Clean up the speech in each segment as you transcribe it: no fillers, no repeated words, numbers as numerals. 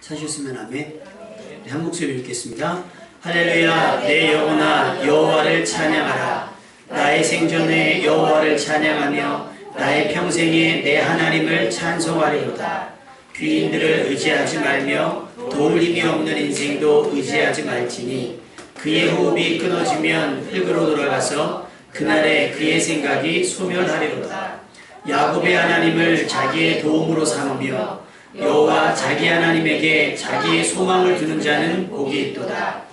찾으셨으면 아멘. 우리 한 목소리 읽겠습니다. 할렐루야. 내 영혼아 여호와를 찬양하라. 나의 생전에 여호와를 찬양하며 나의 평생에 내 하나님을 찬송하리로다. 귀인들을 의지하지 말며 도울 힘이 없는 인생도 의지하지 말지니 그의 호흡이 끊어지면 흙으로 돌아가서 그날에 그의 생각이 소멸하리로다. 야곱의 하나님을 자기의 도움으로 삼으며 여호와 자기 하나님에게 자기의 소망을 두는 자는 복이 있도다.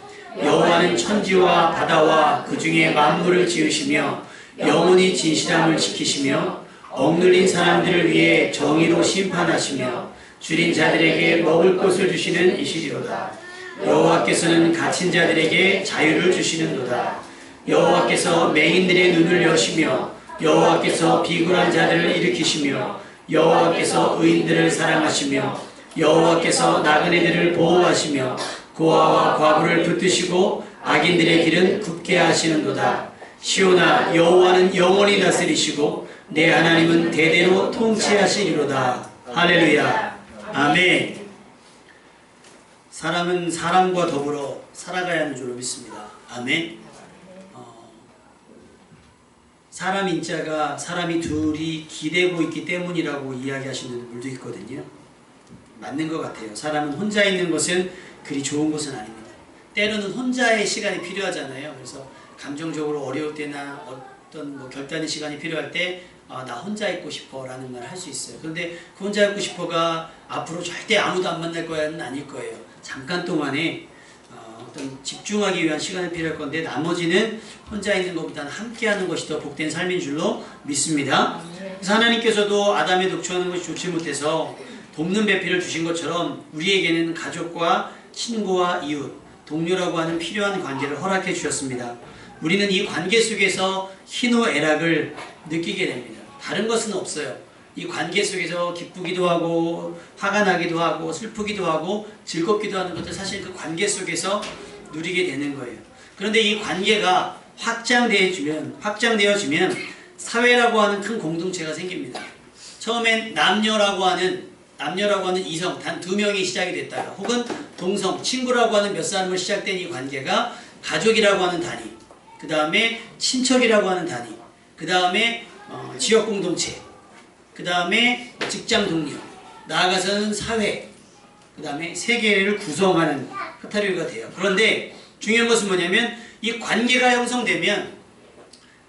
여호와는 천지와 바다와 그 중에 만물을 지으시며 영원히 진실함을 지키시며 억눌린 사람들을 위해 정의로 심판하시며 줄인 자들에게 먹을 것을 주시는 이시리로다. 여호와께서는 갇힌 자들에게 자유를 주시는도다. 여호와께서 맹인들의 눈을 여시며 여호와께서 비굴한 자들을 일으키시며 여호와께서 의인들을 사랑하시며 여호와께서 나그네들을 보호하시며 고아와 과부를 붙드시고 악인들의 길은 굳게 하시는도다. 시온아 여호와는 영원히 다스리시고 내 하나님은 대대로 통치하시리로다. 할렐루야. 아멘. 사람은 사람과 더불어 살아가야 하는 줄로 믿습니다. 아멘. 사람 인자가 사람이 둘이 기대고 있기 때문이라고 이야기하시는 분도 있거든요. 맞는 것 같아요. 사람은 혼자 있는 것은 그리 좋은 것은 아닙니다. 때로는 혼자의 시간이 필요하잖아요. 그래서 감정적으로 어려울 때나 어떤 결단의 시간이 필요할 때 나 혼자 있고 싶어 라는 말을 할 수 있어요. 그런데 그 혼자 있고 싶어가 앞으로 절대 아무도 안 만날 거야는 아닐 거예요. 잠깐 동안에 어떤 집중하기 위한 시간이 필요할 건데 나머지는 혼자 있는 것보다는 함께하는 것이 더 복된 삶인 줄로 믿습니다. 그래서 하나님께서도 아담에 독초하는 것이 좋지 못해서 돕는 배필을 주신 것처럼 우리에게는 가족과 친구와 이웃, 동료라고 하는 필요한 관계를 허락해 주셨습니다. 우리는 이 관계 속에서 희노애락을 느끼게 됩니다. 다른 것은 없어요. 이 관계 속에서 기쁘기도 하고 화가 나기도 하고 슬프기도 하고 즐겁기도 하는 것들 사실 그 관계 속에서 누리게 되는 거예요. 그런데 이 관계가 확장되어지면 사회라고 하는 큰 공동체가 생깁니다. 처음엔 남녀라고 하는 이성 단 2명이 시작이 됐다가 혹은 동성, 친구라고 하는 몇 사람으로 시작된 이 관계가 가족이라고 하는 단위, 그 다음에 친척이라고 하는 단위, 그 다음에 지역 공동체, 그 다음에 직장 동료, 나아가서는 사회, 그 다음에 세계를 구성하는 카테고리가 돼요. 그런데 중요한 것은 뭐냐면 이 관계가 형성되면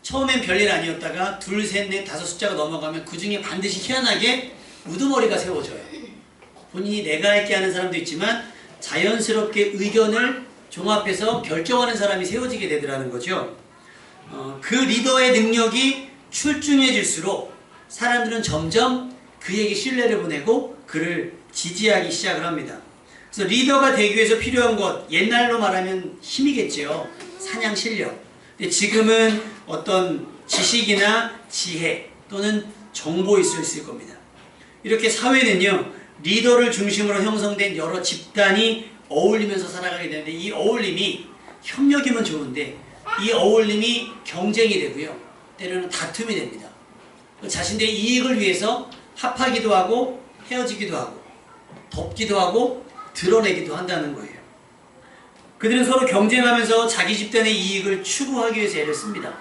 처음엔 별일 아니었다가 둘, 셋, 넷, 다섯 숫자가 넘어가면 그 중에 반드시 희한하게 우두머리가 세워져요. 본인이 내가 할게 하는 사람도 있지만 자연스럽게 의견을 종합해서 결정하는 사람이 세워지게 되더라는 거죠. 그 리더의 능력이 출중해질수록 사람들은 점점 그에게 신뢰를 보내고 그를 지지하기 시작을 합니다. 그래서 리더가 되기 위해서 필요한 것, 옛날로 말하면 힘이겠죠. 사냥 실력. 근데 지금은 어떤 지식이나 지혜 또는 정보일 수 있을 겁니다. 이렇게 사회는요, 리더를 중심으로 형성된 여러 집단이 어울리면서 살아가게 되는데 이 어울림이 협력이면 좋은데 이 어울림이 경쟁이 되고요. 때로는 다툼이 됩니다. 자신들의 이익을 위해서 합하기도 하고 헤어지기도 하고 덮기도 하고 드러내기도 한다는 거예요. 그들은 서로 경쟁하면서 자기 집단의 이익을 추구하기 위해서 애를 씁니다.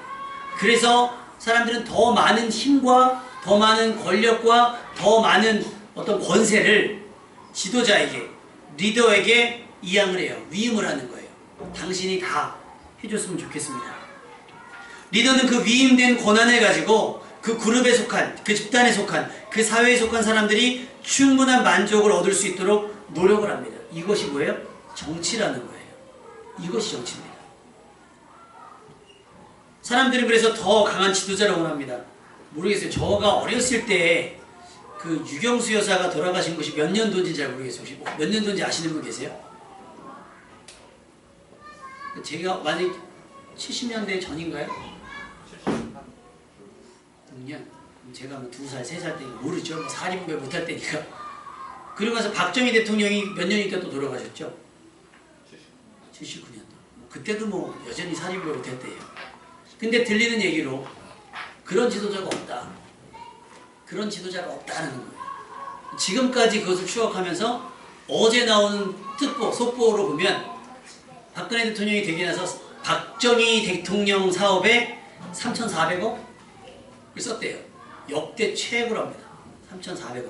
그래서 사람들은 더 많은 힘과 더 많은 권력과 더 많은 어떤 권세를 지도자에게, 리더에게 이양을 해요. 위임을 하는 거예요. 당신이 다 해줬으면 좋겠습니다. 리더는 그 위임된 권한을 가지고 그 그룹에 속한, 그 집단에 속한, 그 사회에 속한 사람들이 충분한 만족을 얻을 수 있도록 노력을 합니다. 이것이 뭐예요? 정치라는 거예요. 이것이 정치입니다. 사람들은 그래서 더 강한 지도자를 원합니다. 모르겠어요. 저가 어렸을 때 그 유경수 여사가 돌아가신 것이 몇 년도인지 잘 모르겠어요. 혹시 몇 년도인지 아시는 분 계세요? 제가 만약 70년대 전인가요? 6년? 제가 뭐 2살, 3살 때 모르죠. 사립을 못할 때니까. 그러고 나서 박정희 대통령이 몇 년 있다 또 돌아가셨죠? 79년도. 그때도 뭐 여전히 사립을 못했대요. 근데 들리는 얘기로 그런 지도자가 없다. 그런 지도자가 없다는 거예요. 지금까지 그것을 추억하면서 어제 나오는 특보, 속보로 보면 박근혜 대통령이 되고 나서 박정희 대통령 사업에 3,400억을 썼대요. 역대 최고랍니다. 3,400억.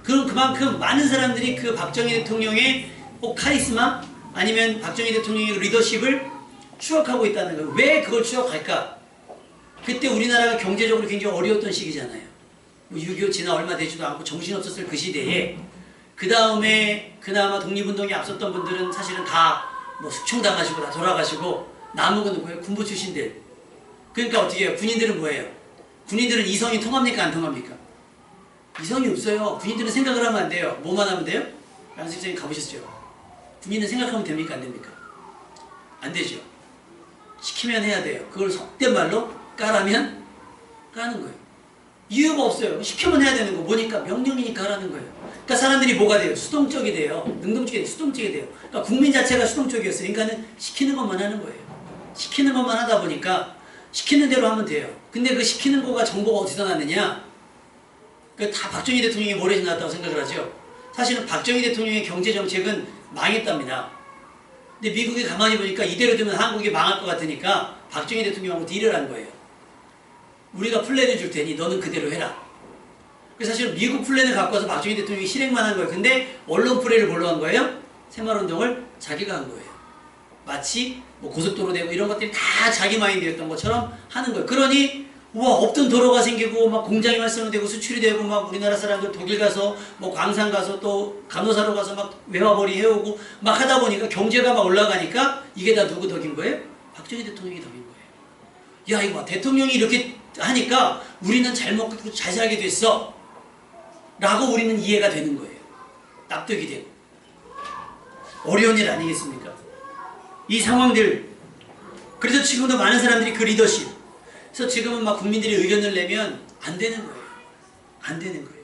그럼 그만큼 많은 사람들이 그 박정희 대통령의 카리스마 아니면 박정희 대통령의 리더십을 추억하고 있다는 거예요. 왜 그걸 추억할까? 그때 우리나라가 경제적으로 굉장히 어려웠던 시기잖아요. 6.25 지나 얼마 되지도 않고 정신없었을 그 시대에 그 다음에 그나마 독립운동에 앞섰던 분들은 사실은 다 뭐 숙청당하시고 다 돌아가시고 남은 건 누구예요? 군부 출신들. 그러니까 어떻게 해요? 군인들은 뭐예요? 군인들은 이성이 통합니까? 안 통합니까? 이성이 없어요. 군인들은 생각을 하면 안 돼요. 뭐만 하면 돼요? 양승 선생님 가보셨죠? 군인은 생각하면 됩니까? 안 됩니까? 안 되죠. 시키면 해야 돼요. 그걸 속된 말로 까라면 까는 거예요. 이유가 없어요. 시키면 해야 되는 거. 뭐니까? 명령이니까 하라는 거예요. 그러니까 사람들이 뭐가 돼요? 수동적이 돼요. 능동적이 돼요. 수동적이 돼요. 그러니까 국민 자체가 수동적이었어요. 그러니까는 시키는 것만 하는 거예요. 시키는 것만 하다 보니까 시키는 대로 하면 돼요. 근데 그 시키는 거가 정보가 어디서 났느냐? 그 다 박정희 대통령이 모래에서 나왔다고 생각을 하죠. 사실은 박정희 대통령의 경제 정책은 망했답니다. 근데 미국이 가만히 보니까 이대로 되면 한국이 망할 것 같으니까 박정희 대통령하고 딜을 한 거예요. 우리가 플랜을 줄 테니 너는 그대로 해라. 그래서 사실 미국 플랜을 갖고 와서 박정희 대통령이 실행만 한 거예요. 근데 언론 플레이를 뭘로 한 거예요? 새마을운동을 자기가 한 거예요. 마치 뭐 고속도로 되고 이런 것들이 다 자기 마인드였던 것처럼 하는 거예요. 그러니 우와 없던 도로가 생기고 막 공장이 활성화되고 수출이 되고 막 우리나라 사람들 독일 가서 뭐 광산 가서 또 간호사로 가서 막 외화벌이 해오고 막 하다 보니까 경제가 막 올라가니까 이게 다 누구 덕인 거예요? 박정희 대통령이 덕인 거예요. 야 이거 봐 대통령이 이렇게 하니까 우리는 잘 먹고 잘 살게 됐어 라고 우리는 이해가 되는 거예요. 납득이 되고 어려운 일 아니겠습니까? 이 상황들 그래서 지금도 많은 사람들이 그 리더십 그래서 지금은 막 국민들이 의견을 내면 안 되는 거예요. 안 되는 거예요.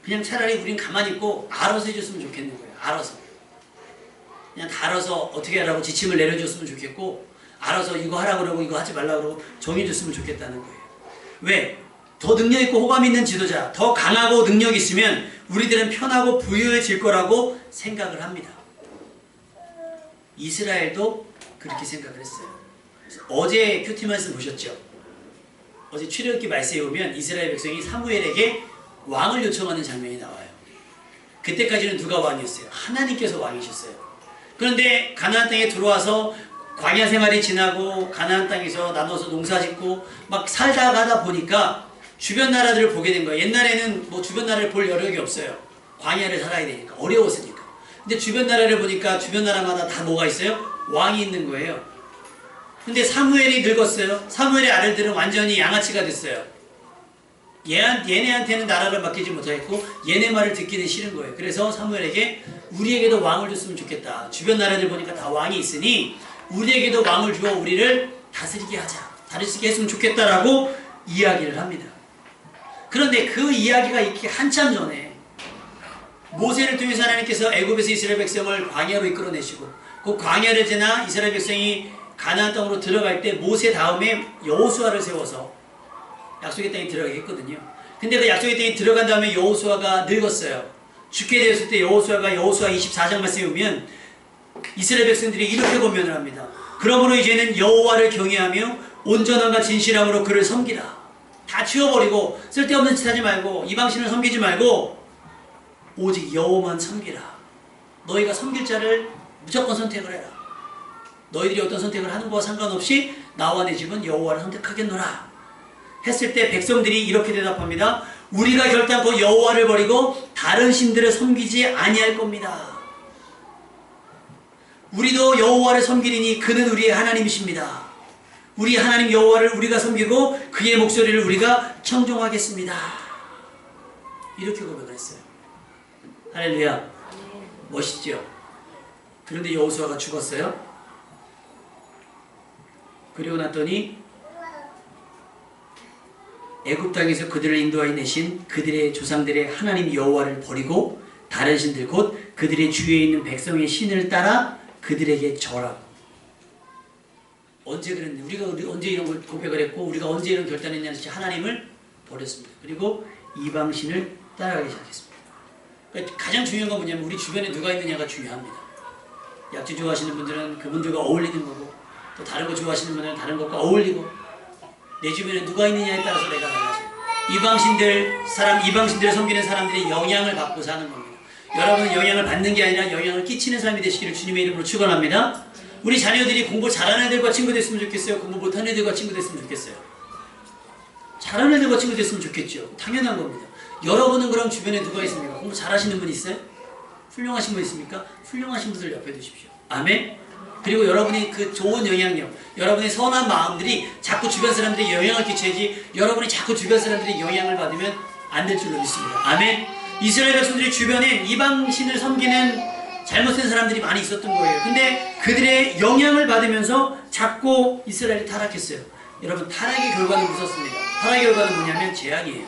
그냥 차라리 우린 가만히 있고 알아서 해줬으면 좋겠는 거예요. 알아서. 그냥 다 알아서 어떻게 하라고 지침을 내려줬으면 좋겠고 알아서 이거 하라고 그러고 이거 하지 말라고 그러고 정해줬으면 좋겠다는 거예요. 왜? 더 능력 있고 호감 있는 지도자, 더 강하고 능력 있으면 우리들은 편하고 부유해질 거라고 생각을 합니다. 이스라엘도 그렇게 생각을 했어요. 어제 큐티 말씀 보셨죠? 어제 출애굽기 말씀에 보면 이스라엘 백성이 사무엘에게 왕을 요청하는 장면이 나와요. 그때까지는 누가 왕이었어요? 하나님께서 왕이셨어요. 그런데 가나안 땅에 들어와서 광야 생활이 지나고 가나안 땅에서 나눠서 농사짓고 막 살다 가다 보니까 주변 나라들을 보게 된 거예요. 옛날에는 뭐 주변 나라를 볼 여력이 없어요. 광야를 살아야 되니까 어려웠으니까. 근데 주변 나라를 보니까 주변 나라마다 다 뭐가 있어요? 왕이 있는 거예요. 근데 사무엘이 늙었어요. 사무엘의 아들들은 완전히 양아치가 됐어요. 얘네한테는 나라를 맡기지 못하겠고 얘네 말을 듣기는 싫은 거예요. 그래서 사무엘에게 우리에게도 왕을 줬으면 좋겠다. 주변 나라들 보니까 다 왕이 있으니 우리에게도 왕을 주어 우리를 다스리게 하자. 다스리게 했으면 좋겠다라고 이야기를 합니다. 그런데 그 이야기가 있기 한참 전에 모세를 통해서 하나님께서 애굽에서 이스라엘 백성을 광야로 이끌어내시고 그 광야를 지나 이스라엘 백성이 가나안 땅으로 들어갈 때 모세 다음에 여호수아를 세워서 약속의 땅에 들어가게 했거든요. 근데 그 약속의 땅에 들어간 다음에 여호수아가 늙었어요. 죽게 되었을 때 여호수아 24장 말씀에 보면 이스라엘 백성들이 이렇게 고면을 합니다. 그러므로 이제는 여호와를 경외하며 온전함과 진실함으로 그를 섬기라. 다 치워버리고 쓸데없는 짓 하지 말고 이방신을 섬기지 말고 오직 여호와만 섬기라. 너희가 섬길 자를 무조건 선택을 해라. 너희들이 어떤 선택을 하는 거와 상관없이 나와 내 집은 여호와를 선택하겠노라. 했을 때 백성들이 이렇게 대답합니다. 우리가 결단코 여호와를 버리고 다른 신들을 섬기지 아니할 겁니다. 우리도 여호와를 섬기리니 그는 우리의 하나님이십니다. 우리 하나님 여호와를 우리가 섬기고 그의 목소리를 우리가 청종하겠습니다. 이렇게 고백을 했어요. 할렐루야. 멋있죠? 그런데 여호수아가 죽었어요. 그리고 났더니 애굽 땅에서 그들을 인도하여 내신 그들의 조상들의 하나님 여호와를 버리고 다른 신들 곧 그들의 주위에 있는 백성의 신을 따라 그들에게 절하고. 언제 그랬는데 우리가 언제 이런 걸 고백을 했고 우리가 언제 이런 결단을 했냐는 하나님을 버렸습니다. 그리고 이방신을 따라가기 시작했습니다. 그러니까 가장 중요한 건 뭐냐면 우리 주변에 누가 있느냐가 중요합니다. 약주 좋아하시는 분들은 그분들과 어울리는 거고, 또 다른 거 좋아하시는 분들은 다른 것과 어울리고, 내 주변에 누가 있느냐에 따라서 내가 달라져요. 이방신들을 섬기는 사람들이 영향을 받고 사는 겁니다. 여러분은 영향을 받는 게 아니라 영향을 끼치는 삶이 되시기를 주님의 이름으로 축원합니다. 우리 자녀들이 공부 잘하는 애들과 친구 됐으면 좋겠어요? 공부 못하는 애들과 친구 됐으면 좋겠어요? 잘하는 애들과 친구 됐으면 좋겠죠. 당연한 겁니다. 여러분은 그럼 주변에 누가 있습니까? 공부 잘하시는 분 있어요? 훌륭하신 분 있습니까? 훌륭하신 분들 옆에 두십시오. 아멘? 그리고 여러분이 그 좋은 영향력, 여러분의 선한 마음들이 자꾸 주변 사람들이 영향을 끼쳐야지, 여러분이 자꾸 주변 사람들이 영향을 받으면 안 될 줄로 믿습니다. 아멘? 이스라엘 백성들이 주변에 이방신을 섬기는 잘못된 사람들이 많이 있었던 거예요. 근데 그들의 영향을 받으면서 자꾸 이스라엘이 타락했어요. 여러분, 타락의 결과는 무섭습니다. 타락의 결과는 뭐냐면 재앙이에요.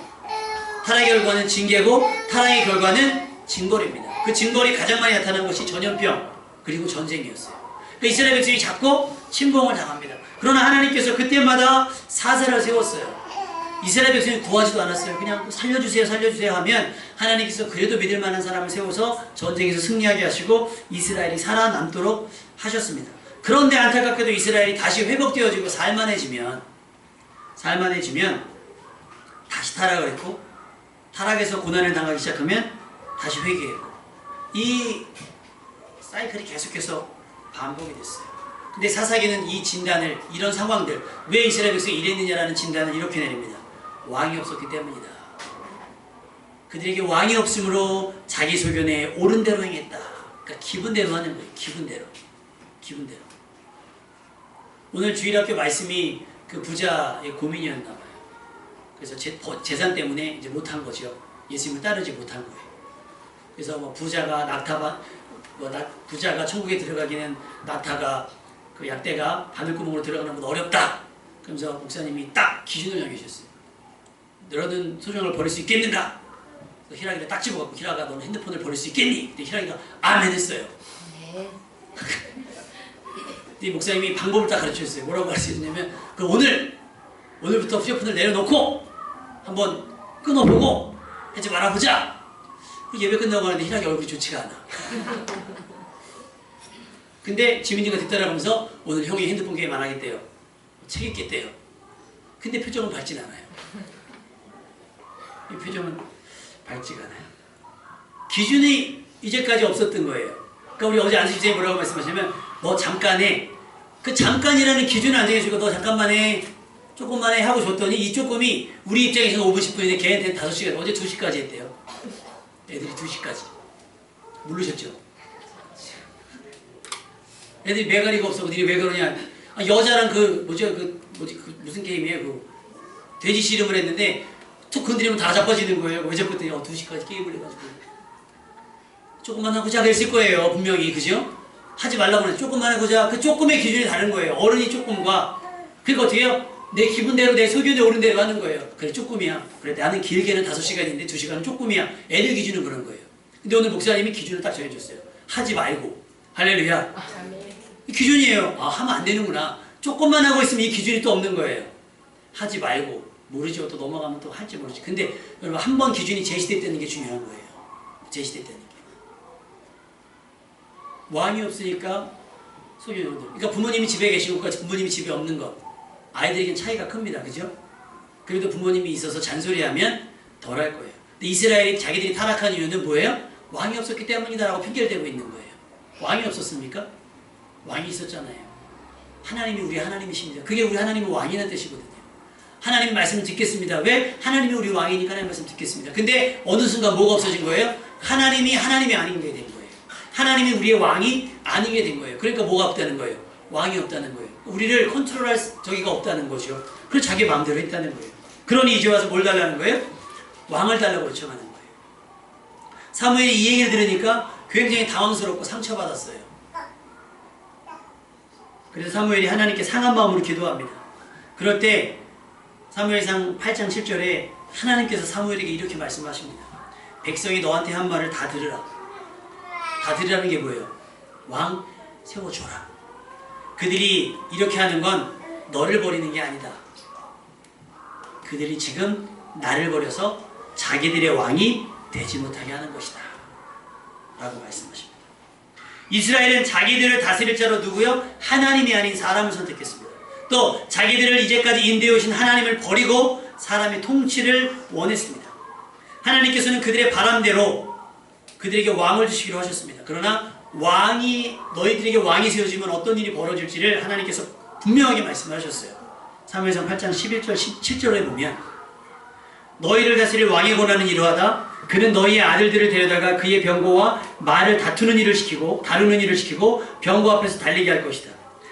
타락의 결과는 징계고, 타락의 결과는 징벌입니다. 그 징벌이 가장 많이 나타난 것이 전염병 그리고 전쟁이었어요. 그 이스라엘 백성이 자꾸 침공을 당합니다. 그러나 하나님께서 그때마다 사사를 세웠어요. 이스라엘 백성이 구하지도 않았어요. 그냥 살려주세요 살려주세요 하면 하나님께서 그래도 믿을 만한 사람을 세워서 전쟁에서 승리하게 하시고 이스라엘이 살아남도록 하셨습니다. 그런데 안타깝게도 이스라엘이 다시 회복되어지고 살만해지면 다시 타락을 했고, 타락해서 고난을 당하기 시작하면 다시 회개했고, 이 사이클이 계속해서 반복이 됐어요. 근데 사사기는 이 진단을, 이런 상황들, 왜 이스라엘 백성이 이랬느냐라는 진단을 이렇게 내립니다. 왕이 없었기 때문이다. 그들에게 왕이 없으므로 자기 소견에 옳은 대로 행했다. 그러니까 기분대로 하는 거예요. 기분대로. 오늘 주일학교 말씀이 그 부자의 고민이었나 봐요. 그래서 재산 때문에 이제 못한 거죠. 예수님을 따르지 못한 거예요. 그래서 뭐 부자가 부자가 천국에 들어가기는 낙타가 그 약대가 바늘구멍으로 들어가는 건 어렵다. 그러면서 목사님이 딱 기준을 정해주셨어요. 너는 소중한 걸 버릴 수 있겠는가? 희락이를 딱 집어갖고, 희락아 너는 핸드폰을 버릴 수 있겠니? 근데 희락이가 아멘 했어요. 네. 근데 목사님이 방법을 딱 가르쳐줬어요. 뭐라고 가르쳐줬냐면, 그 오늘부터 휴대폰을 내려놓고 한번 끊어보고 하지 말아보자. 예배 끝나고 하는데 희락이 얼굴이 좋지가 않아. 근데 지민이가 뒤따라가면서 오늘 형이 핸드폰 게임 안 하겠대요. 책 읽겠대요. 근데 표정은 밝진 않아요. 이 표정은 밝지가 않아요. 기준이 이제까지 없었던 거예요. 그러니까 우리 어제 안수 집사님이 뭐라고 말씀하시냐면, 너 잠깐에, 그 잠깐이라는 기준을 안 정해주고 너 잠깐만에 조금만에 하고 줬더니 이 조금이 우리 입장에서는 5분 10분인데 걔한테는 5시간, 어제 2시까지 했대요. 애들이 2시까지. 모르셨죠? 애들이 매가리가 없어. 니네 왜 그러냐. 아, 여자랑 무슨 게임이에요? 돼지 씨름을 했는데 툭 건드리면 다 자빠지는 거예요. 왜 자꾸 2시까지 게임을 해가지고. 조금만 하고자 그랬을 거예요. 분명히. 그죠? 하지 말라고 그랬어요. 조금만 하고자. 그 조금의 기준이 다른 거예요. 어른이 조금과. 그러니까 어떻게 해요? 내 기분대로 내 소견에 오른 대로 하는 거예요. 그래 조금이야. 그래 나는 길게는 5시간인데 2시간은 조금이야. 애들 기준은 그런 거예요. 근데 오늘 목사님이 기준을 딱 정해줬어요. 하지 말고. 할렐루야. 기준이에요. 아, 하면 안 되는구나. 조금만 하고 있으면 이 기준이 또 없는 거예요. 하지 말고. 모르죠. 또 넘어가면 또 할지 모르지. 근데 여러분 한 번 기준이 제시됐다는 게 중요한 거예요. 제시됐다는 게. 왕이 없으니까 소유자들. 그러니까 부모님이 집에 계신 것과 부모님이 집에 없는 것. 아이들에겐 차이가 큽니다. 그죠? 그래도 부모님이 있어서 잔소리하면 덜 할 거예요. 근데 이스라엘이 자기들이 타락한 이유는 뭐예요? 왕이 없었기 때문이다라고 핑계를 대고 있는 거예요. 왕이 없었습니까? 왕이 있었잖아요. 하나님이 우리 하나님이십니다. 그게 우리 하나님의 왕이라는 뜻이거든요. 하나님의 말씀을 듣겠습니다. 왜? 하나님이 우리 왕이니까 하나님의 말씀 듣겠습니다. 근데 어느 순간 뭐가 없어진 거예요? 하나님이 아닌 게 된 거예요. 하나님이 우리의 왕이 아닌 게 된 거예요. 그러니까 뭐가 없다는 거예요? 왕이 없다는 거예요. 우리를 컨트롤할 저기가 없다는 거죠. 그래서 자기 마음대로 했다는 거예요. 그러니 이제 와서 뭘 달라는 거예요? 왕을 달라고 요청하는 거예요. 사무엘이 이 얘기를 들으니까 굉장히 당황스럽고 상처받았어요. 그래서 사무엘이 하나님께 상한 마음으로 기도합니다. 그럴 때 사무엘상 8장 7절에 하나님께서 사무엘에게 이렇게 말씀하십니다. 백성이 너한테 한 말을 다 들으라. 다 들으라는 게 뭐예요? 왕 세워줘라. 그들이 이렇게 하는 건 너를 버리는 게 아니다. 그들이 지금 나를 버려서 자기들의 왕이 되지 못하게 하는 것이다. 라고 말씀하십니다. 이스라엘은 자기들을 다스릴 자로 누구요? 하나님이 아닌 사람을 선택했습니다. 또 자기들을 이제까지 인도해 오신 하나님을 버리고 사람의 통치를 원했습니다. 하나님께서는 그들의 바람대로 그들에게 왕을 주시기로 하셨습니다. 그러나 너희들에게 왕이 세워지면 어떤 일이 벌어질지를 하나님께서 분명하게 말씀하셨어요. 사무엘상 8장 11절 17절에 보면 너희를 다스릴 왕의 권한은 이러하다. 그는 너희의 아들들을 데려다가 그의 병거와 말을 다루는 일을 시키고 병거 앞에서 달리게 할 것이다.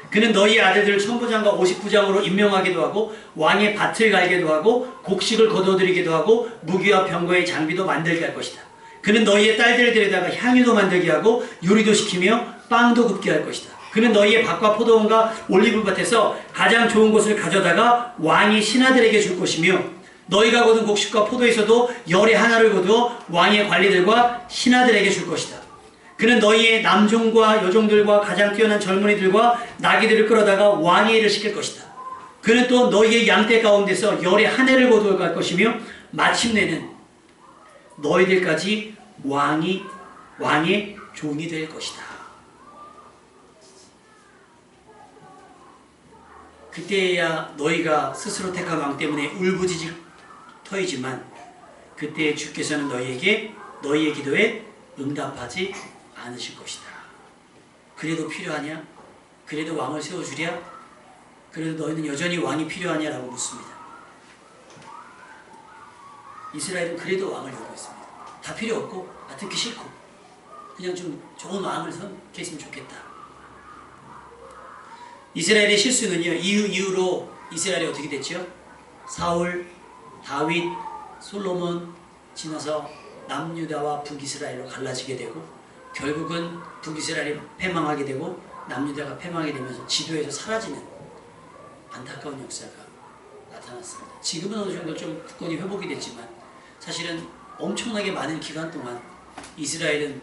그는 너희의 아들들을 천부장과 50부장으로 임명하기도 하고 왕의 밭을 갈기도 하고 곡식을 거두어들이기도 하고 무기와 병거의 장비도 만들게 할 것이다. 그는 너희의 딸들을 데려다가 향유도 만들게 하고 요리도 시키며 빵도 굽게 할 것이다. 그는 너희의 밭과 포도원과 올리브밭에서 가장 좋은 것을 가져다가 왕의 신하들에게 줄 것이며 너희가 거둔 곡식과 포도에서도 열의 하나를 거두어 왕의 관리들과 신하들에게 줄 것이다. 그는 너희의 남종과 여종들과 가장 뛰어난 젊은이들과 나귀들을 끌어다가 왕의 일을 시킬 것이다. 그는 또 너희의 양떼 가운데서 열의 한 해를 거두어 갈 것이며 마침내는 너희들까지 왕의 종이 될 것이다. 그때야 너희가 스스로 택한 왕 때문에 울부짖을 터이지만 그때 주께서는 너희의 기도에 응답하지 않으실 것이다. 그래도 필요하냐? 그래도 왕을 세워주랴? 그래도 너희는 여전히 왕이 필요하냐? 라고 묻습니다. 이스라엘은 그래도 왕을 요구했습니다. 다 필요 없고 듣기 싫고 그냥 좀 좋은 왕을 선택했으면 좋겠다. 이스라엘의 실수는요, 이후로 이스라엘이 어떻게 됐죠? 사울, 다윗, 솔로몬 지나서 남유다와 북이스라엘로 갈라지게 되고 결국은 북이스라엘이 패망하게 되고 남유다가 패망하게 되면서 지도에서 사라지는 안타까운 역사가 나타났습니다. 지금은 어느 정도 좀 국권이 회복이 됐지만 사실은 엄청나게 많은 기간 동안 이스라엘은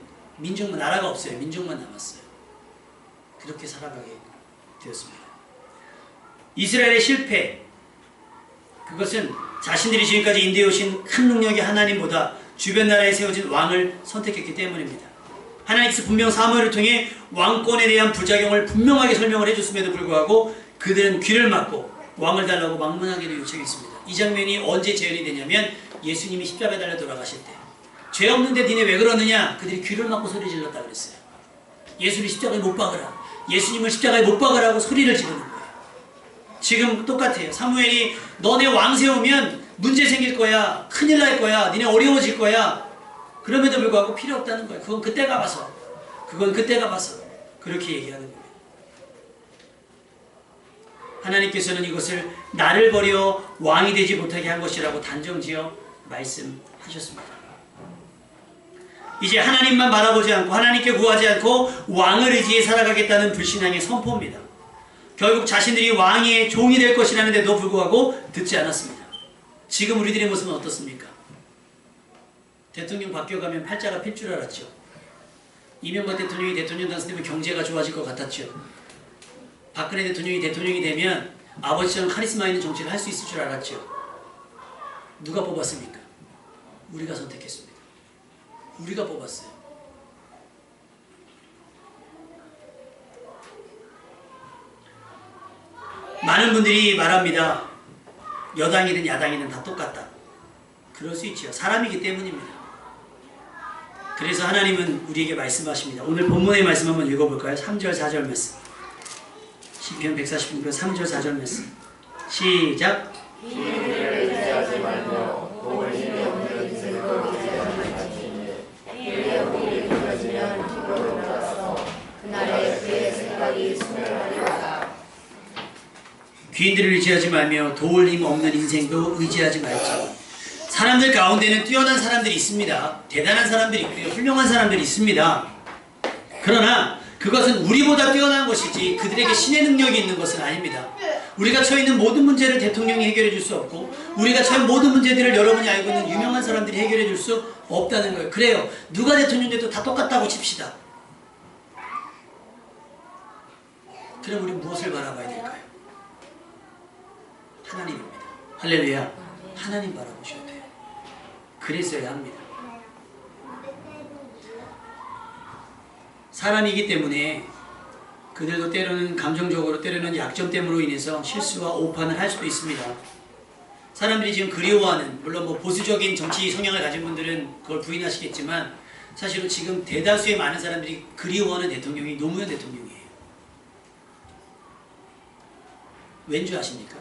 나라가 없어요. 민족만 남았어요. 그렇게 살아가게 되었습니다. 이스라엘의 실패, 그것은 자신들이 지금까지 인도해 오신 큰 능력의 하나님보다 주변 나라에 세워진 왕을 선택했기 때문입니다. 하나님께서 분명 사무엘을 통해 왕권에 대한 부작용을 분명하게 설명을 해줬음에도 불구하고 그들은 귀를 막고 왕을 달라고 막문하게도 요청했습니다. 이 장면이 언제 재현이 되냐면 예수님이 십자가에 달려 돌아가실 때 죄 없는데 니네 왜 그러느냐? 그들이 귀를 막고 소리 질렀다 그랬어요. 예수를 십자가에 못 박으라. 예수님을 십자가에 못 박으라고 소리를 지르는 거예요. 지금 똑같아요. 사무엘이 너네 왕 세우면 문제 생길 거야. 큰일 날 거야. 니네 어려워질 거야. 그럼에도 불구하고 필요 없다는 거예요. 그건 그때가 봐서. 그렇게 얘기하는 거예요. 하나님께서는 이것을 나를 버려 왕이 되지 못하게 한 것이라고 단정지어 말씀하셨습니다. 이제 하나님만 바라보지 않고 하나님께 구하지 않고 왕을 의지해 살아가겠다는 불신앙의 선포입니다. 결국 자신들이 왕의 종이 될 것이라는데도 불구하고 듣지 않았습니다. 지금 우리들의 모습은 어떻습니까? 대통령 바뀌어가면 팔자가 필 줄 알았죠. 이명박 대통령이 대통령 당선되면 경제가 좋아질 것 같았죠. 박근혜 대통령이 대통령이 되면 아버지처럼 카리스마 있는 정치를 할 수 있을 줄 알았죠. 누가 뽑았습니까? 우리가 선택했습니다. 우리가 뽑았어요. 많은 분들이 말합니다. 여당이든 야당이든 다 똑같다. 그럴 수 있죠. 사람이기 때문입니다. 그래서 하나님은 우리에게 말씀하십니다. 오늘 본문의 말씀 한번 읽어볼까요? 3절 4절 말씀. 시편 140편 3절 4절 말씀. 시작. 이를 의지하지 말며 도울 힘이 없는 인생을 의지하지 말지니 이에 우리 부러지면 기도를 몰아서 그날에 그의 생각이 소멸하리로다. 귀인들을 의지하지 말며 도울 힘 없는 인생도 의지하지 말지. 사람들 가운데는 뛰어난 사람들이 있습니다. 대단한 사람들이 있고요. 훌륭한 사람들이 있습니다. 그러나 그것은 우리보다 뛰어난 것이지 그들에게 신의 능력이 있는 것은 아닙니다. 우리가 처해 있는 모든 문제를 대통령이 해결해 줄 수 없고 우리가 처한 모든 문제들을 여러분이 알고 있는 유명한 사람들이 해결해 줄 수 없다는 거예요. 그래요. 누가 대통령 돼도 다 똑같다고 칩시다. 그럼 우리 무엇을 바라봐야 될까요? 하나님입니다. 할렐루야. 하나님 바라보셔야 돼요. 그랬어야 합니다. 사람이기 때문에 그들도 때로는 감정적으로 때로는 약점tem으로 인해서 실수와 오판을 할 수도 있습니다. 사람들이 지금 그리워하는, 물론 뭐 보수적인 정치 성향을 가진 분들은 그걸 부인하시겠지만 사실은 지금 대다수의 많은 사람들이 그리워하는 대통령이 노무현 대통령이에요. 왠 줄 아십니까?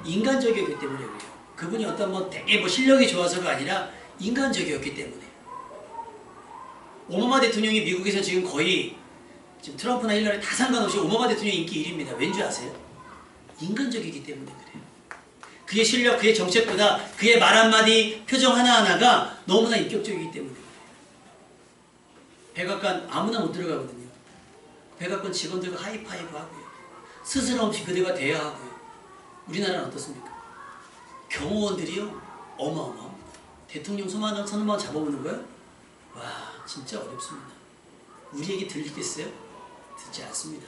인간적이었기 때문에 그래요. 그분이 어떤 뭐 되게 뭐 실력이 좋아서가 아니라 인간적이었기 때문에. 오바마 대통령이 미국에서 지금 거의 지금 트럼프나 힐러리 다 상관없이 오바마 대통령 인기 1위입니다. 왠 줄 아세요? 인간적이기 때문에 그래요. 그의 실력, 그의 정책보다 그의 말 한마디, 표정 하나하나가 너무나 인격적이기 때문에 그래요. 백악관 아무나 못 들어가거든요. 백악관 직원들과 하이파이브 하고요. 스스럼 없이 그들과 대화하고요. 우리나라는 어떻습니까? 경호원들이요 어마어마합니다. 대통령 손만 잡아오는 거요? 와 진짜 어렵습니다. 우리 얘기 들리겠어요? 듣지 않습니다.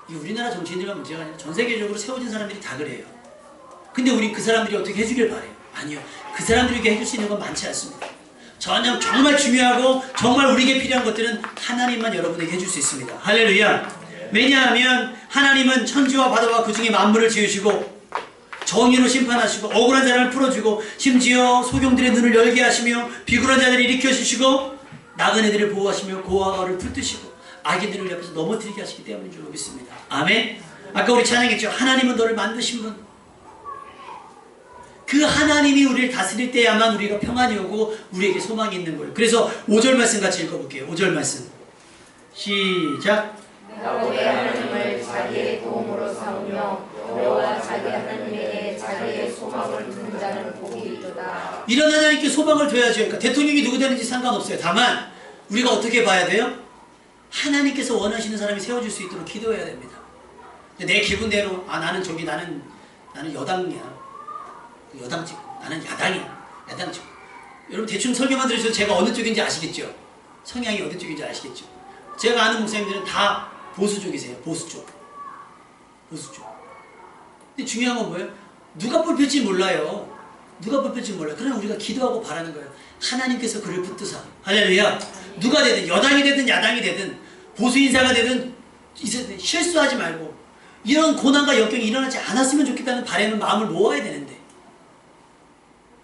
이 우리나라 정치인들만 문제가 아니라 전 세계적으로 세워진 사람들이 다 그래요. 근데 우리 그 사람들이 어떻게 해주길 바래요? 아니요. 그 사람들에게 해줄 수 있는 건 많지 않습니다. 전혀 정말 중요하고 정말 우리에게 필요한 것들은 하나님만 여러분에게 해줄 수 있습니다. 할렐루야. 왜냐하면 하나님은 천지와 바다와 그 중에 만물을 지으시고 정의로 심판하시고 억울한 사람을 풀어주고 심지어 소경들의 눈을 열게 하시며 비굴한 자들을 일으켜주시고 나그네들을 보호하시며 고아를 붙드시고 아기들을 옆에서 넘어뜨리게 하시기 때문인 줄 믿습니다. 아멘. 아까 우리 찬양했죠. 하나님은 너를 만드신 분. 그 하나님이 우리를 다스릴 때야만 우리가 평안이 오고 우리에게 소망이 있는 거예요. 그래서 5절 말씀 같이 읽어볼게요. 5절 말씀 시작. 야곱의 하나님을 자기의 도움으로 삼으며 여호와 자기 하나님에게 자기의 소망을 두는 자는 복이 있도다. 이런 하나님께 소망을 둬야죠. 그러니까 대통령이 누구 되는지 상관없어요. 다만 우리가 어떻게 봐야 돼요? 하나님께서 원하시는 사람이 세워질 수 있도록 기도해야 됩니다. 내 기분대로 나는 여당이야. 여당 찍고 나는 야당이야. 야당 찍고. 여러분 대충 설교만 들으셔도 제가 어느 쪽인지 아시겠죠? 성향이 어느 쪽인지 아시겠죠? 제가 아는 목사님들은 다 보수 쪽이세요. 보수 쪽. 근데 중요한 건 뭐예요? 누가 뽑힐지 몰라요. 그러나 우리가 기도하고 바라는 거예요. 하나님께서 그를 붙드사. 할렐루야. 누가 되든 여당이 되든 야당이 되든 보수 인사가 되든 실수하지 말고 이런 고난과 역경이 일어나지 않았으면 좋겠다는 바라는 마음을 모아야 되는데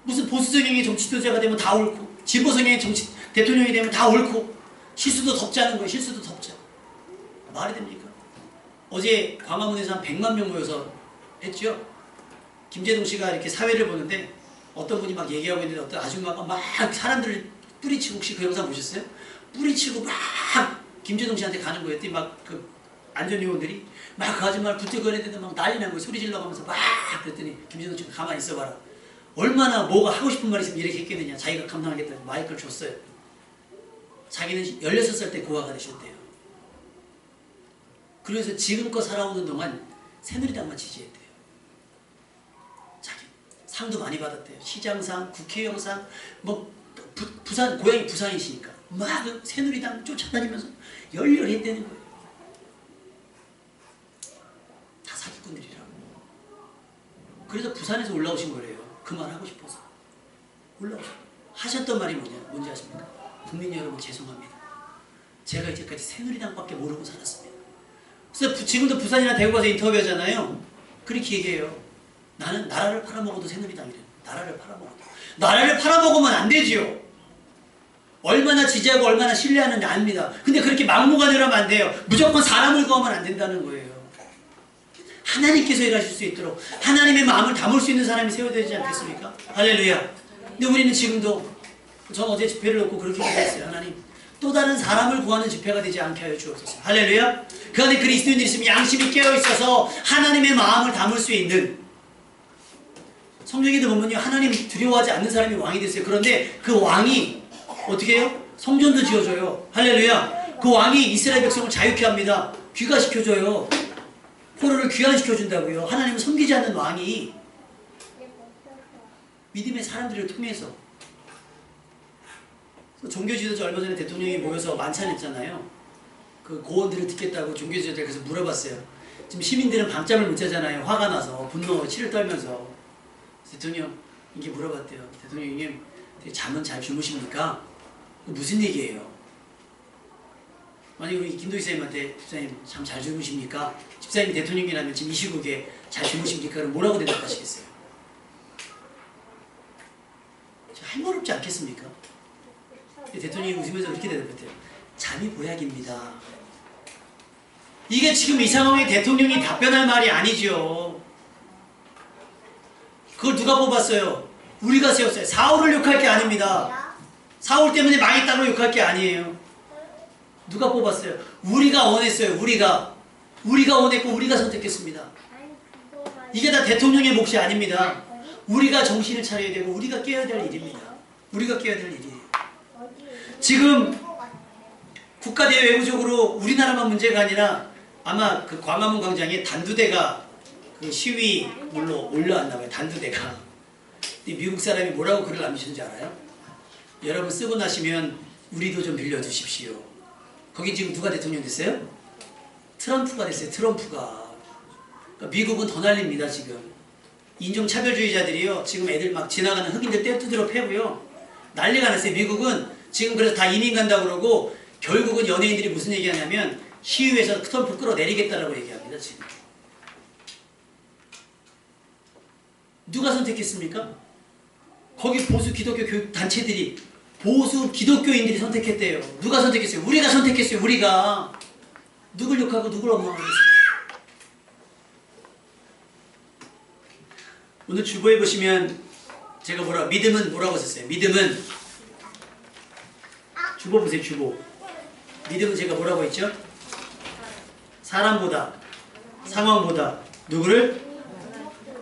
무슨 보수 성향의 정치 지도자가 되면 다 옳고 진보 성향의 정치 대통령이 되면 다 옳고 실수도 덮자는 거예요. 실수도 덮자. 말이 됩니까? 어제 광화문에서 한 100만 명 모여서 했죠. 김재동 씨가 이렇게 사회를 보는데 어떤 분이 막 얘기하고 있는데 어떤 아줌마가 막 사람들을 뿌리치고 혹시 그 영상 보셨어요? 뿌리치고 막 김재동 씨한테 가는 거예요. 막 그 안전요원들이 막 그 아줌마를 붙들거리는데 막 난리 난 거예요. 소리 질러가면서 막 그랬더니 김재동 씨가 가만히 있어봐라. 얼마나 뭐가 하고 싶은 말이 있으면 이렇게 했겠느냐. 자기가 감당하겠다고 마이크를 줬어요. 자기는 16살 때 고아가 되셨대요. 그래서 지금껏 살아오는 동안 새누리당만 지지했대요. 자기 상도 많이 받았대요. 시장상, 국회의원상, 뭐 부산 고향이 부산이시니까 막 새누리당 쫓아다니면서 열렬히 했다는 거예요. 다 사기꾼들이라고. 그래서 부산에서 올라오신 거래요. 그 말 하고 싶어서 올라오셨어요. 하셨던 말이 뭔지 아십니까? 국민 여러분 죄송합니다. 제가 이제까지 새누리당밖에 모르고 살았습니다. 그래서 지금도 부산이나 대구 가서 인터뷰하잖아요. 그렇게 얘기해요. 나는 나라를 팔아먹어도 새누리당이래. 나라를 팔아먹으면 안 되지요. 얼마나 지지하고 얼마나 신뢰하는지 압니다. 근데 그렇게 막무가내로 하면 안 돼요. 무조건 사람을 구하면 안 된다는 거예요. 하나님께서 일하실 수 있도록 하나님의 마음을 담을 수 있는 사람이 세워야 되지 않겠습니까? 할렐루야. 근데 우리는 지금도 전 어제 집회를 놓고 그렇게 기도했어요. 하나님 또 다른 사람을 구하는 집회가 되지 않게 하여 주옵소서. 할렐루야. 그 안에 그리스도인들이 있으면 양심이 깨어있어서 하나님의 마음을 담을 수 있는 성경에도 보면요. 하나님 두려워하지 않는 사람이 왕이 됐어요. 그런데 그 왕이 어떻게 해요? 성전도 지어줘요. 할렐루야. 그 왕이 이스라엘 백성을 자유케 합니다. 귀가시켜줘요. 포로를 귀환시켜준다고요. 하나님을 섬기지 않는 왕이 믿음의 사람들을 통해서. 종교지도자 얼마 전에 대통령이 모여서 만찬했잖아요. 그 고언들을 듣겠다고 종교지도자께서 물어봤어요. 지금 시민들은 밤잠을 못 자잖아요. 화가 나서 분노 치를 떨면서. 대통령 이게 물어봤대요. 대통령님 잠은 잘 주무십니까? 그 무슨 얘기예요? 만약 우리 김도희 선생님한테 집사님 참 잘 주무십니까? 집사님이 대통령이라면 지금 이 시국에 잘 주무십니까? 그럼 뭐라고 대답하시겠어요? 할머럽지 않겠습니까? 대통령이 웃으면서 그렇게 대답했대요. 잠이 보약입니다. 이게 지금 이 상황에 대통령이 답변할 말이 아니죠. 그걸 누가 뽑았어요? 우리가 세웠어요. 사울을 욕할 게 아닙니다. 사울 때문에 망했다고 욕할 게 아니에요. 누가 뽑았어요? 우리가 원했어요. 우리가 원했고 우리가 선택했습니다. 이게 다 대통령의 몫이 아닙니다. 우리가 정신을 차려야 되고 우리가 깨어야 될 일입니다. 우리가 깨어야 될 일이에요. 지금 국가대회 외부적으로 우리나라만 문제가 아니라 아마 그 광화문 광장에 단두대가 그 시위물로 올라왔나 봐요. 단두대가. 미국 사람이 뭐라고 글을 남기셨는지 알아요? 여러분 쓰고 나시면 우리도 좀 빌려주십시오. 거기 지금 누가 대통령 됐어요? 트럼프가 됐어요. 트럼프가. 그러니까 미국은 더 난립니다. 지금. 인종차별주의자들이요. 지금 애들 막 지나가는 흑인들 떼두드려 패고요. 난리가 났어요. 미국은 지금 그래서 다 이민 간다고 그러고 결국은 연예인들이 무슨 얘기하냐면 시위에서 트럼프 끌어내리겠다라고 얘기합니다. 지금. 누가 선택했습니까? 거기 보수 기독교 교육 단체들이 보수 기독교인들이 선택했대요. 누가 선택했어요? 우리가 선택했어요. 우리가. 누굴 욕하고 누굴 엉망하겠습니까? 오늘 주보에 보시면 제가 믿음은 뭐라고 썼어요? 믿음은 주보 보세요. 주보. 믿음은 제가 뭐라고 했죠? 사람보다 상황보다 누구를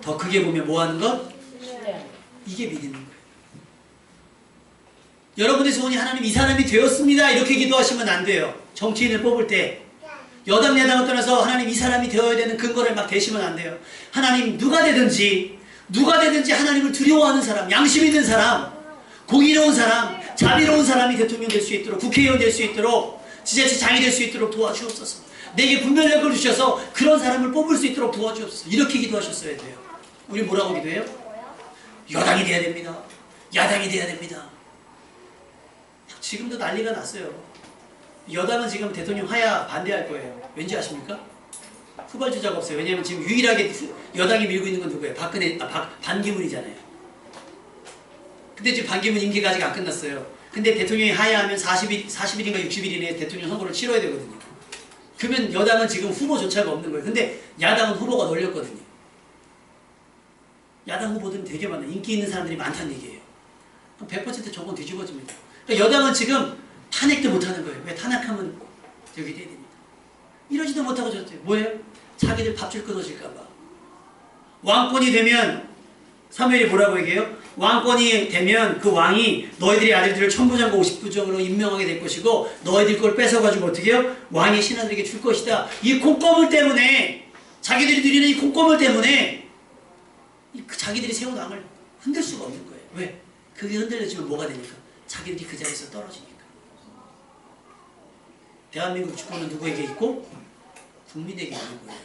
더 크게 보면 뭐 하는 것? 이게 믿음인 거예요. 여러분의 소원이 하나님 이 사람이 되었습니다 이렇게 기도하시면 안 돼요. 정치인을 뽑을 때 여당 야당을 떠나서 하나님 이 사람이 되어야 되는 근거를 막 대시면 안 돼요. 하나님 누가 되든지 하나님을 두려워하는 사람, 양심 있는 사람, 공의로운 사람, 자비로운 사람이 대통령 될 수 있도록, 국회의원 될 수 있도록, 지자체 장이 될 수 있도록 도와주옵소서. 내게 분별력을 주셔서 그런 사람을 뽑을 수 있도록 도와주옵소서. 이렇게 기도하셨어야 돼요. 우리 뭐라고 기도해요? 여당이 돼야 됩니다. 야당이 돼야 됩니다. 지금도 난리가 났어요. 여당은 지금 대통령 하야 반대할 거예요. 왠지 아십니까? 후발주자가 없어요. 왜냐하면 지금 유일하게 여당이 밀고 있는 건 누구예요? 반기문이잖아요. 근데 지금 반기문 임기가 아직 안 끝났어요. 근데 대통령이 하야하면 40일인가 60일 이내에 대통령 선거를 치러야 되거든요. 그러면 여당은 지금 후보조차가 없는 거예요. 근데 야당은 후보가 널렸거든요. 야당 후보들은 되게 많아요. 인기 있는 사람들이 많다는 얘기예요. 100% 저건 뒤집어집니다. 그러니까 여당은 지금 탄핵도 못하는 거예요. 왜? 탄핵하면 여기 돼야 됩니다. 이러지도 못하고 저랬어요. 뭐예요? 자기들 밥줄 끊어질까봐. 왕권이 되면 사무엘이 뭐라고 얘기해요? 왕권이 되면 그 왕이 너희들의 아들들을 천부장과 50부장으로 임명하게 될 것이고 너희들 걸 뺏어가지고 어떻게 해요? 왕이 신하들에게 줄 것이다. 이 콩고물 때문에 자기들이 누리는 이 콩고물 때문에 자기들이 세운 왕을 흔들 수가 없는 거예요. 왜? 그게 흔들려지면 뭐가 되니까? 자기들이 그 자리에서 떨어지니까. 대한민국 주권은 누구에게 있고? 국민에게 있는 거예요.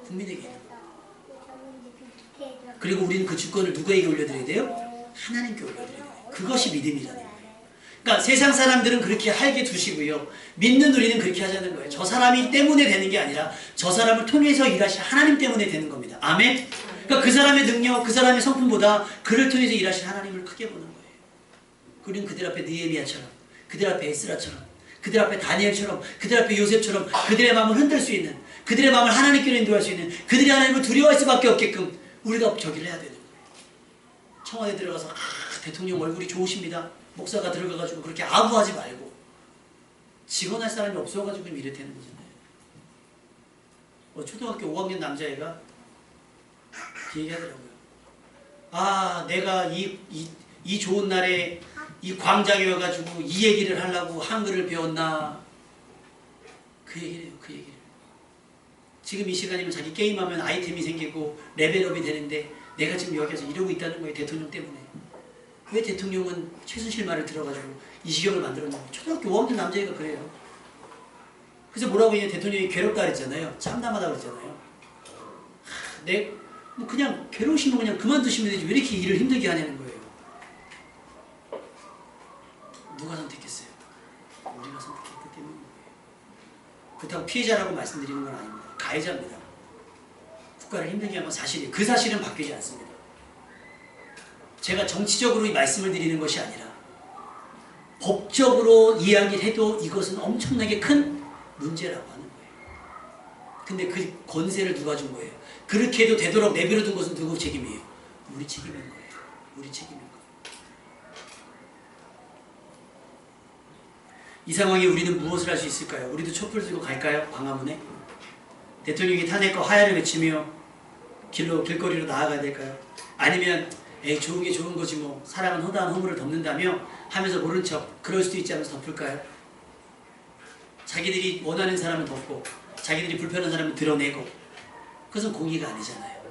국민에게 있는 거예요. 그리고 우리는 그 주권을 누구에게 올려드려야 돼요? 하나님께 올려드려야 돼요. 그것이 믿음이라는 거예요. 그러니까 세상 사람들은 그렇게 할게 두시고요. 믿는 우리는 그렇게 하자는 거예요. 저 사람이 때문에 되는 게 아니라 저 사람을 통해서 일하실 하나님 때문에 되는 겁니다. 아멘? 그러니까 그 사람의 능력, 그 사람의 성품보다 그를 통해서 일하실 하나님을 크게 보는 거예요. 우리는 그들 앞에 느헤미야처럼, 그들 앞에 에스라처럼, 그들 앞에 다니엘처럼, 그들 앞에 요셉처럼 그들의 마음을 흔들 수 있는, 그들의 마음을 하나님께로 인도할 수 있는, 그들이 하나님을 두려워할 수밖에 없게끔 우리가 저기를 해야 되는 거예요. 청와대 들어가서 대통령 얼굴이 좋으십니다. 목사가 들어가가지고 그렇게 아부하지 말고 직원할 사람이 없어가지고 이랬다는 거잖아요. 초등학교 5학년 남자애가 얘기하더라고요. 내가 이 좋은 날에 이 광장에 와가지고 이 얘기를 하려고 한글을 배웠나. 그 얘기를 해요. 그 얘기를. 지금 이 시간이면 자기 게임하면 아이템이 생기고 레벨업이 되는데 내가 지금 여기서 이러고 있다는 거예요. 대통령 때문에. 왜 대통령은 최순실 말을 들어가지고 이 지경을 만들었냐고. 초등학교 5학년 남자애가 그래요. 그래서 뭐라고 했냐. 대통령이 괴롭다 그랬잖아요. 참담하다 그랬잖아요. 뭐 그냥 괴로우시면 그냥 그만두시면 되지 왜 이렇게 일을 힘들게 하냐는 거예요. 누가 선택했어요? 우리가 선택했기 때문입니다. 그렇다고 피해자라고 말씀드리는 건 아닙니다. 가해자입니다. 국가를 힘들게 한 건 사실이에요. 그 사실은 바뀌지 않습니다. 제가 정치적으로 이 말씀을 드리는 것이 아니라 법적으로 이야기를 해도 이것은 엄청나게 큰 문제라고 하는 거예요. 근데 그 권세를 누가 준 거예요? 그렇게 해도 되도록 내버려둔 것은 누구 책임이에요? 우리 책임인 거예요. 우리 책임인 거예요. 이 상황에 우리는 무엇을 할 수 있을까요? 우리도 촛불 들고 갈까요? 광화문에? 대통령이 탄핵과 하야를 외치며 길거리로 나아가야 될까요? 아니면 에이 좋은 게 좋은 거지 뭐 사랑은 허다한 허물을 덮는다며 하면서 모른 척 그럴 수도 있지 하면서 덮을까요? 자기들이 원하는 사람은 덮고 자기들이 불편한 사람은 드러내고 그것은 공의가 아니잖아요.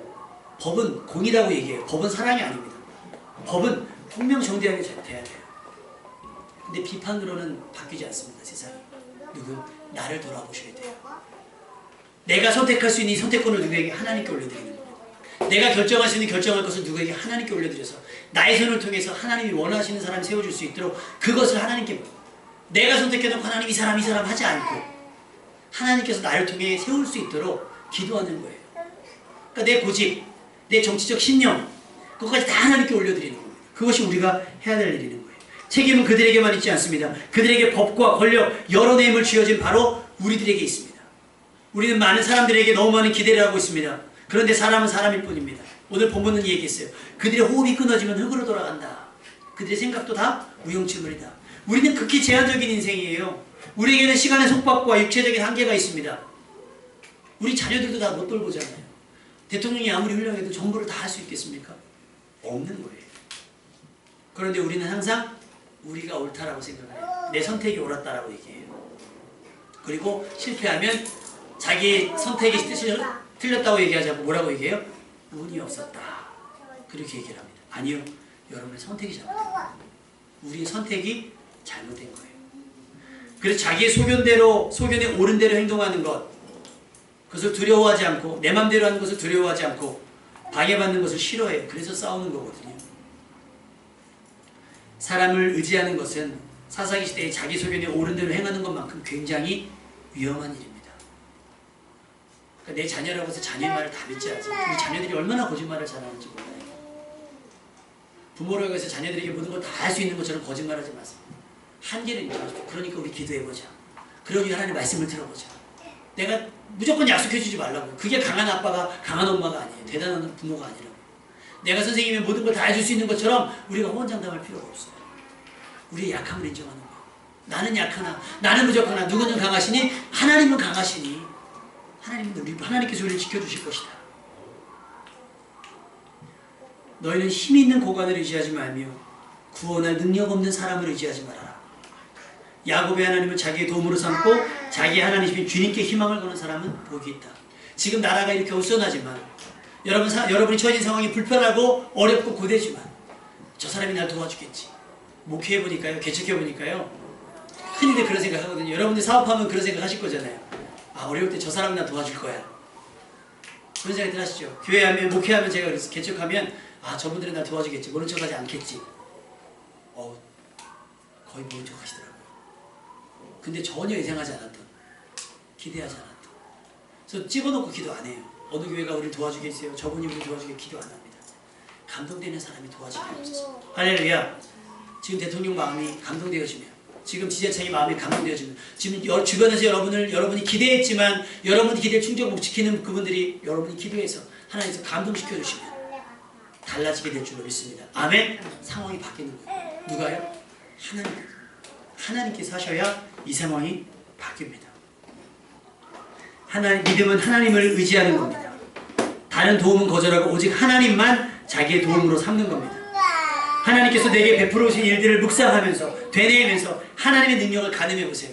법은 공의라고 얘기해요. 법은 사랑이 아닙니다. 법은 공명정대하게 돼야 돼요. 근데 비판으로는 바뀌지 않습니다. 세상이. 누구? 나를 돌아보셔야 돼요. 내가 선택할 수 있는 이 선택권을 누구에게? 하나님께 올려드리는 겁니다. 내가 결정할 수 있는 결정할 것을 누구에게? 하나님께 올려드려서 나의 손을 통해서 하나님이 원하시는 사람을 세워줄 수 있도록 그것을 하나님께 내가 선택해놓고 하나님 이 사람 하지 않고 하나님께서 나를 통해 세울 수 있도록 기도하는 거예요. 그러니까 내 고집, 내 정치적 신념 그것까지 다 하나님께 올려드리는 겁니다. 그것이 우리가 해야 될 일인 거예요. 책임은 그들에게만 있지 않습니다. 그들에게 법과 권력, 여러 내임을 쥐어진 바로 우리들에게 있습니다. 우리는 많은 사람들에게 너무 많은 기대를 하고 있습니다. 그런데 사람은 사람일 뿐입니다. 오늘 본문은 얘기했어요. 그들의 호흡이 끊어지면 흙으로 돌아간다. 그들의 생각도 다 무용지물이다. 우리는 극히 제한적인 인생이에요. 우리에게는 시간의 속박과 육체적인 한계가 있습니다. 우리 자녀들도 다 못 돌보잖아요. 대통령이 아무리 훌륭해도 정부를 다 할 수 있겠습니까? 없는 거예요. 그런데 우리는 항상 우리가 옳다라고 생각해요. 내 선택이 옳았다라고 얘기해요. 그리고 실패하면 자기 선택이 틀렸다고 얘기하지 않고 뭐라고 얘기해요? 운이 없었다. 그렇게 얘기를 합니다. 아니요. 여러분의 선택이 잘못된 거예요. 우리의 선택이 잘못된 거예요. 그래서 자기의 소견에 옳은 대로 행동하는 것 그것을 두려워하지 않고 내 맘대로 하는 것을 두려워하지 않고 방해받는 것을 싫어해요. 그래서 싸우는 거거든요. 사람을 의지하는 것은 사사기 시대에 자기 소견에 옳은 대로 행하는 것만큼 굉장히 위험한 일입니다. 그러니까 내 자녀라고 해서 자녀의 말을 다 믿지 않아요. 우리 자녀들이 얼마나 거짓말을 잘하는지 몰라요. 부모라고 해서 자녀들에게 모든 걸 다 할 수 있는 것처럼 거짓말하지 마세요. 한계는 있죠. 그러니까 우리 기도해보자. 그러니 하나님의 말씀을 들어보자. 내가 무조건 약속해주지 말라고. 그게 강한 아빠가 강한 엄마가 아니에요. 대단한 부모가 아니라고. 내가 선생님이 모든 걸 다 해줄 수 있는 것처럼 우리가 호언장담할 필요가 없어요. 우리의 약함을 인정하는 거예요. 나는 약하나 나는 부족하나 누구는 강하시니 하나님은 강하시니 하나님께서 우리를 지켜주실 것이다. 너희는 힘 있는 고관을 의지하지 말며 구원할 능력 없는 사람을 의지하지 말아라. 야곱의 하나님을 자기의 도움으로 삼고 자기 하나님이신 주님께 희망을 거는 사람은 복이 있다. 지금 나라가 이렇게 어수선하지만 여러분이 처해진 상황이 불편하고 어렵고 고되지만 저 사람이 날 도와주겠지. 목회해보니까요. 개척해보니까요. 흔히들 그런 생각하거든요. 여러분들 사업하면 그런 생각하실 거잖아요. 아 어려울 때 저 사람이 나 도와줄 거야. 그런 생각들 하시죠. 교회하면 목회하면 제가 그래서 개척하면 아 저분들은 나 도와주겠지. 모른 척하지 않겠지. 거의 모른 척 하시더라고요. 근데 전혀 예상하지 않았던 기대하지 않았던 그래서 집어넣고 기도 안 해요. 어느 교회가 우리를 도와주겠어요? 저분이 우리를 도와주게 기도 안 합니다. 감동되는 사람이 도와주게 없어서 할렐루야. 지금 대통령 마음이 감동되어지면 지금 지자체의 마음이 감동되어지면 지금 주변에서 여러분이 기대했지만 여러분이 기대를 충족 못 지키는 그분들이 여러분이 기도해서 하나님께서 감동시켜 주시면 달라지게 될 줄로 믿습니다. 아멘. 상황이 바뀌는 거예요. 누가요? 하나님께서 하셔야 이 상황이 바뀝니다. 믿음은 하나님을 의지하는 겁니다. 다른 도움은 거절하고 오직 하나님만 자기의 도움으로 삼는 겁니다. 하나님께서 내게 베풀어 오신 일들을 묵상하면서 되뇌면서 하나님의 능력을 가늠해 보세요.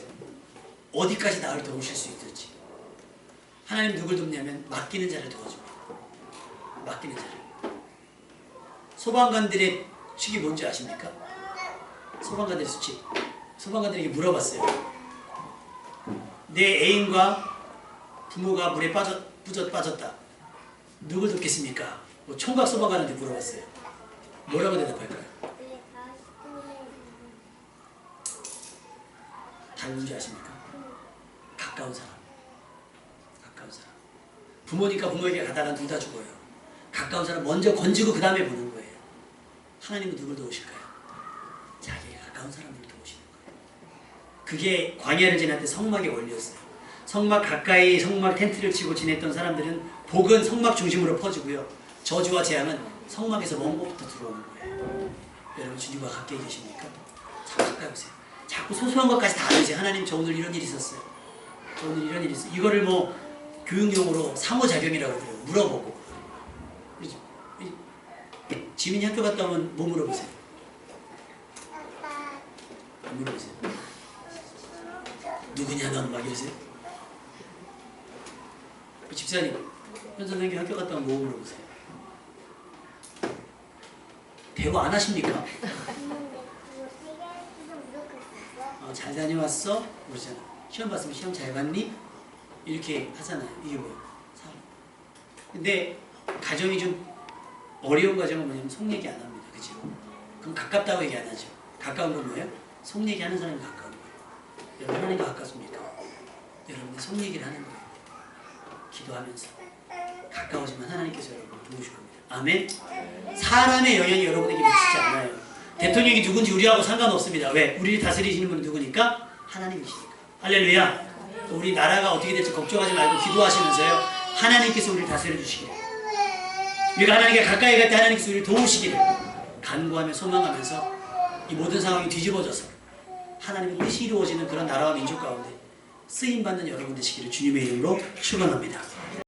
어디까지 나를 도우실 수 있을지. 하나님 누굴 돕냐면 맡기는 자를 도와줍니다. 맡기는 자를. 소방관들의 축이 뭔지 아십니까? 소방관들의 수칙. 소방관들에게 물어봤어요. 내 애인과 부모가 물에 빠졌다. 누굴 돕겠습니까? 총각 소방관한테 물어봤어요. 뭐라고 대답할까요? 누군지 아십니까? 가까운 사람. 가까운 사람. 부모니까 부모에게 가다가 둘 다 죽어요. 가까운 사람 먼저 건지고 그 다음에 보는 거예요. 하나님은 누굴 도우실까요? 자기에게 가까운 사람을 도우시는 거예요. 그게 광야를 지날 때 성막의 원리였어요. 성막 가까이 성막 텐트를 치고 지냈던 사람들은 복은 성막 중심으로 퍼지고요. 저주와 재앙은 성막에서 먼 곳부터 들어오는 거예요. 여러분 주님과 가까이 계십니까? 참 가까이 오세요. 자꾸 소소한 것까지 다 알으세요. 하나님 저 오늘 이런 일이 있었어요. 저 오늘 이런 일이 있어요. 이거를 뭐 교육용어로 상호작용이라고 그래요. 물어보고. 지민이 학교 갔다 오면 뭐 물어보세요? 안 물어보세요. 누구냐 넌 막 이러세요? 집사님, 현 선생님 학교 갔다 오면 뭐 물어보세요? 대화 안 하십니까? 잘 다녀왔어? 그러잖아. 시험 봤으면 시험 잘 봤니? 이렇게 하잖아요. 이게 뭐예요? 근데 가정이 좀 어려운 가정은 뭐냐면 속 얘기 안 합니다. 그치? 그럼 가깝다고 얘기 안 하죠. 가까운 건 뭐예요? 속 얘기하는 사람이 가까운 거예요. 여러분 하나님과 가깝습니까? 여러분들 속 얘기를 하는 거예요. 기도하면서 가까워지면 하나님께서 여러분을 도우실 겁니다. 아멘? 사람의 영향이 여러분에게 미치지 않아요. 대통령이 누군지 우리하고 상관없습니다. 왜? 우리를 다스리시는 분은 누구니까? 하나님이시니까. 할렐루야. 우리 나라가 어떻게 될지 걱정하지 말고 기도하시면서요. 하나님께서 우리를 다스려 주시기를. 우리가 하나님께 가까이 갈 때 하나님께서 우리를 도우시기를 간구하며 소망하면서 이 모든 상황이 뒤집어져서 하나님의 뜻이 이루어지는 그런 나라와 민족 가운데 쓰임받는 여러분 되시기를 주님의 이름으로 축원합니다.